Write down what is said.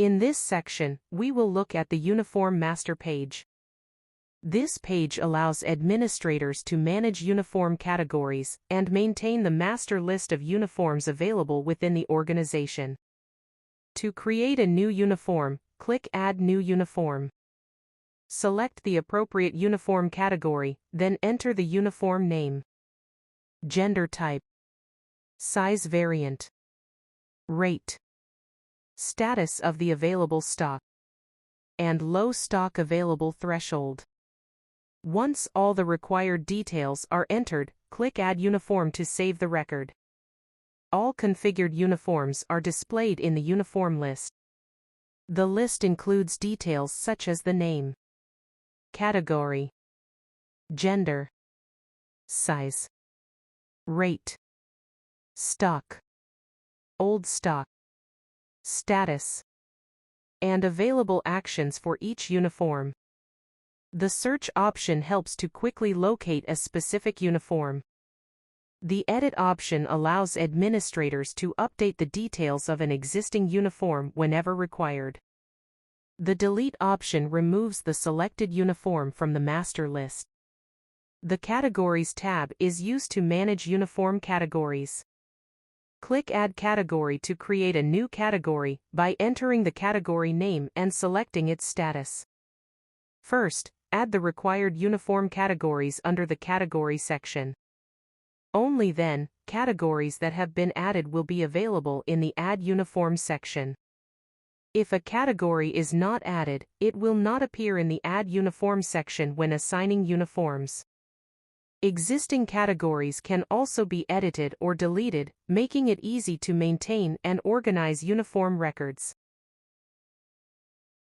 In this section, we will look at the Uniform Master page. This page allows administrators to manage uniform categories and maintain the master list of uniforms available within the organization. To create a new uniform, click Add New Uniform. Select the appropriate uniform category, then enter the uniform name, gender type, size variant, rate, status of the available stock, and low stock available threshold. Once all the required details are entered, click Add Uniform to save the record. All configured uniforms are displayed in the uniform list. The list includes details such as the name, category, gender, size, rate, stock, old stock, status, and available actions for each uniform. The search option helps to quickly locate a specific uniform. The edit option allows administrators to update the details of an existing uniform whenever required. The delete option removes the selected uniform from the master list. The Categories tab is used to manage uniform categories. Click Add Category to create a new category by entering the category name and selecting its status. First, add the required uniform categories under the Category section. Only then, categories that have been added will be available in the Add Uniform section. If a category is not added, it will not appear in the Add Uniform section when assigning uniforms. Existing categories can also be edited or deleted, making it easy to maintain and organize uniform records.